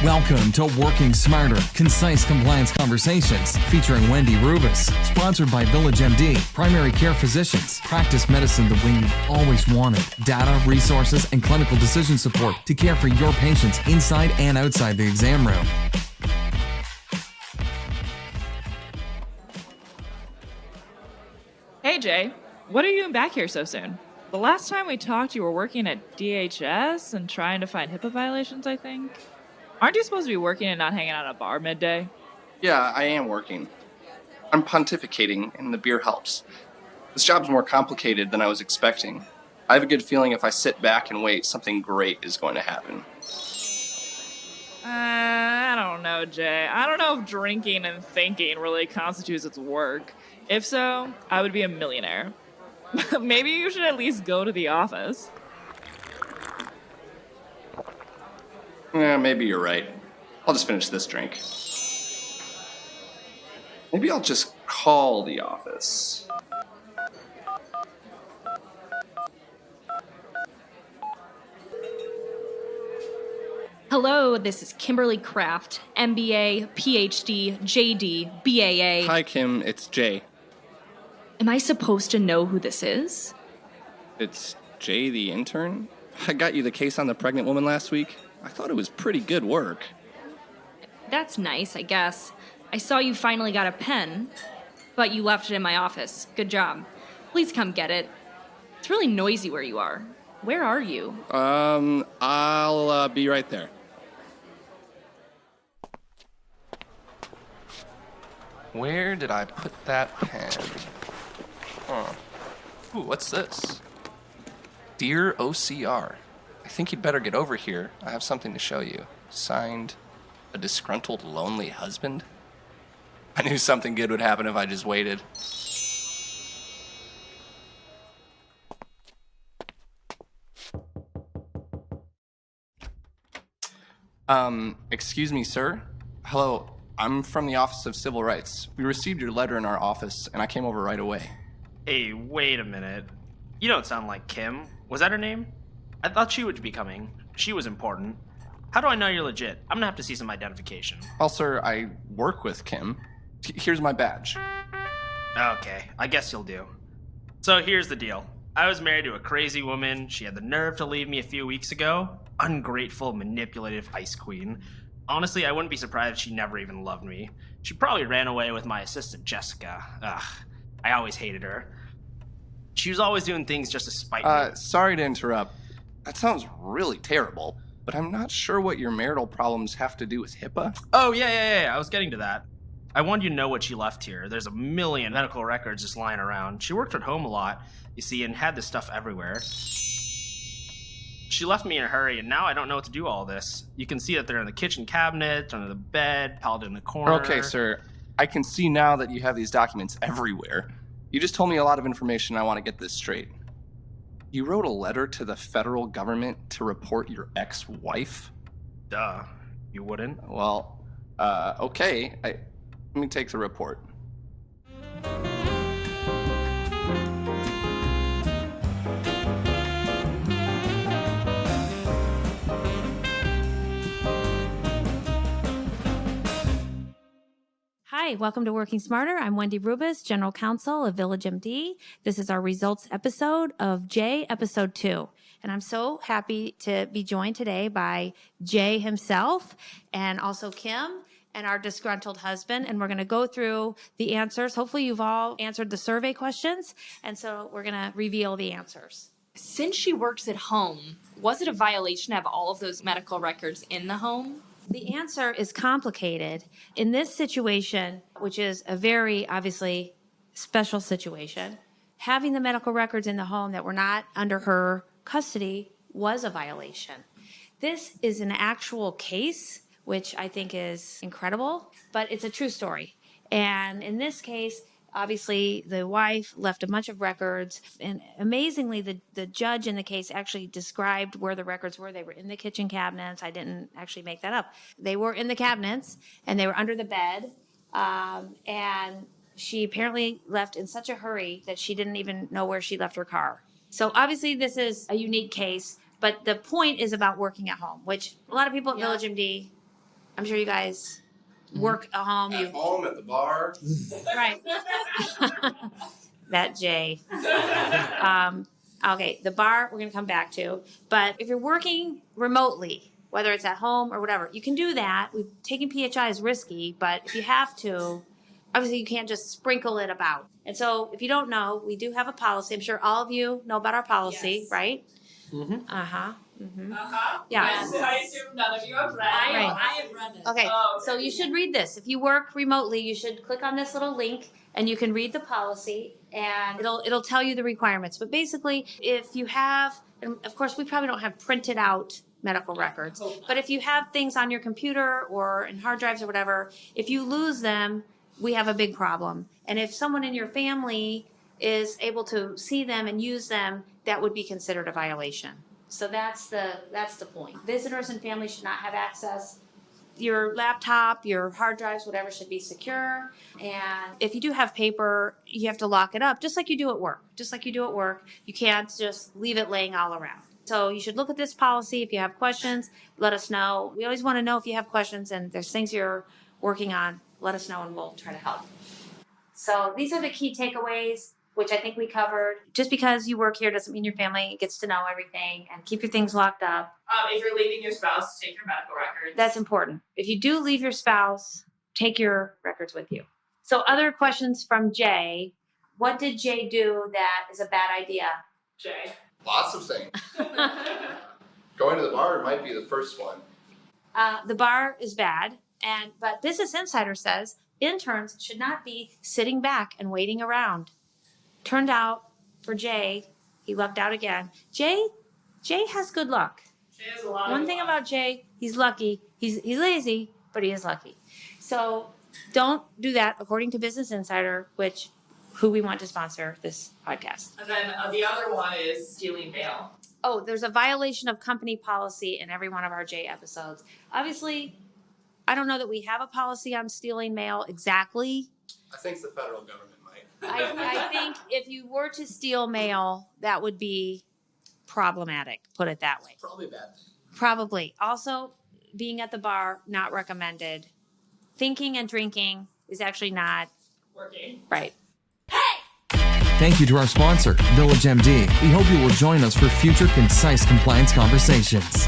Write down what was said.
Welcome to Working Smarter, Concise Compliance Conversations featuring Wendy Rubis, sponsored by Village MD, primary care physicians, practice medicine the way you've always wanted, data, resources, and clinical decision support to care for your patients inside and outside the exam room. Hey Jay, what are you doing back here so soon? The last time we talked, you were working at DHS and trying to find HIPAA violations, I think. Aren't you supposed to be working and not hanging out at a bar midday? Yeah, I am working. I'm pontificating, and the beer helps. This job's more complicated than I was expecting. I have a good feeling if I sit back and wait, something great is going to happen. I don't know, Jay. I don't know if drinking and thinking really constitutes its work. If so, I would be a millionaire. Maybe you should at least go to the office. Yeah, maybe you're right. I'll just finish this drink. Maybe I'll just call the office. Hello, this is Kimberly Kraft, MBA, PhD, JD, BAA. Hi, Kim. It's Jay. Am I supposed to know who this is? It's Jay, the intern? I got you the case on the pregnant woman last week. I thought it was pretty good work. That's nice, I guess. I saw you finally got a pen, but you left it in my office. Good job. Please come get it. It's really noisy where you are. Where are you? I'll be right there. Where did I put that pen? Huh. Ooh, what's this? Dear OCR, I think you'd better get over here. I have something to show you. Signed, a disgruntled, lonely husband. I knew something good would happen if I just waited. Excuse me, sir. Hello, I'm from the Office of Civil Rights. We received your letter in our office, and I came over right away. Hey, wait a minute. You don't sound like Kim. Was that her name? I thought she would be coming. She was important. How do I know you're legit? I'm gonna have to see some identification. Well, sir, I work with Kim. Here's my badge. Okay, I guess you'll do. So here's the deal. I was married to a crazy woman. She had the nerve to leave me a few weeks ago. Ungrateful, manipulative ice queen. Honestly, I wouldn't be surprised if she never even loved me. She probably ran away with my assistant, Jessica. Ugh, I always hated her. She was always doing things just to spite me. Sorry to interrupt. That sounds really terrible, but I'm not sure what your marital problems have to do with HIPAA. Oh, yeah, I was getting to that. I wanted you to know what she left here. There's a million medical records just lying around. She worked at home a lot, you see, and had this stuff everywhere. She left me in a hurry, and now I don't know what to do all this. You can see that they're in the kitchen cabinet, under the bed, piled in the corner. Okay, sir. I can see now that you have these documents everywhere. You just told me a lot of information. I want to get this straight. You wrote a letter to the federal government to report your ex-wife? Duh. You wouldn't? Well, okay. Let me take the report. Hi, welcome to Working Smarter. I'm Wendy Rubis, General Counsel of Village MD. This is our results episode of Jay, episode 2. And I'm so happy to be joined today by Jay himself and also Kim and our disgruntled husband. And we're going to go through the answers. Hopefully you've all answered the survey questions. And so we're going to reveal the answers. Since she works at home, was it a violation to have all of those medical records in the home? The answer is complicated. In this situation, which is a very obviously special situation, having the medical records in the home that were not under her custody was a violation. This is an actual case, which I think is incredible, but it's a true story. And in this case, obviously, the wife left a bunch of records, and amazingly, the judge in the case actually described where the records were. They were in the kitchen cabinets. I didn't actually make that up. They were in the cabinets, and they were under the bed, and she apparently left in such a hurry that she didn't even know where she left her car. So obviously, this is a unique case, but the point is about working at home, which a lot of people at Village MD I'm sure you guys work at home. At home, at the bar. Right. That Jay. Okay, the bar we're going to come back to. But if you're working remotely, whether it's at home or whatever, you can do that. Taking PHI is risky, but if you have to, obviously you can't just sprinkle it about. And so if you don't know, we do have a policy. I'm sure all of you know about our policy, Yes. right? Mm-hmm. Uh-huh. Mm-hmm. Yeah. Yes. I assume none of you have read. Right. I have read it. Okay, Oh, so you should read this. If you work remotely, you should click on this little link and you can read the policy and it'll tell you the requirements. But basically, if you have, and of course, we probably don't have printed out medical records, but if you have things on your computer or in hard drives or whatever, if you lose them, we have a big problem. And if someone in your family is able to see them and use them, that would be considered a violation. So that's the point. Visitors and families should not have access. Your laptop, your hard drives, whatever should be secure. And if you do have paper, you have to lock it up, just like you do at work. Just like you do at work, you can't just leave it laying all around. So you should look at this policy. If you have questions, let us know. We always want to know if you have questions and there's things you're working on, let us know and we'll try to help. So these are the key takeaways, which I think we covered. Just because you work here doesn't mean your family gets to know everything, and keep your things locked up. If you're leaving your spouse, take your medical records. That's important. If you do leave your spouse, take your records with you. So other questions from Jay. What did Jay do that is a bad idea? Jay. Lots of things. Going to the bar might be the first one. The bar is bad, but Business Insider says interns should not be sitting back and waiting around. Turned out for Jay, he lucked out again. Jay has good luck. Jay has a lot One of thing luck. about Jay, he's lucky. He's lazy, but he is lucky. So don't do that, according to Business Insider, who we want to sponsor this podcast. And then the other one is stealing mail. Oh, there's a violation of company policy in every one of our Jay episodes. Obviously, I don't know that we have a policy on stealing mail exactly. I think the federal government might. I think if you were to steal mail, that would be problematic, put it that way. Probably a bad thing. Probably. Also, being at the bar, not recommended. Thinking and drinking is actually not Working. right. Thank you to our sponsor, Village MD. We hope you will join us for future concise compliance conversations.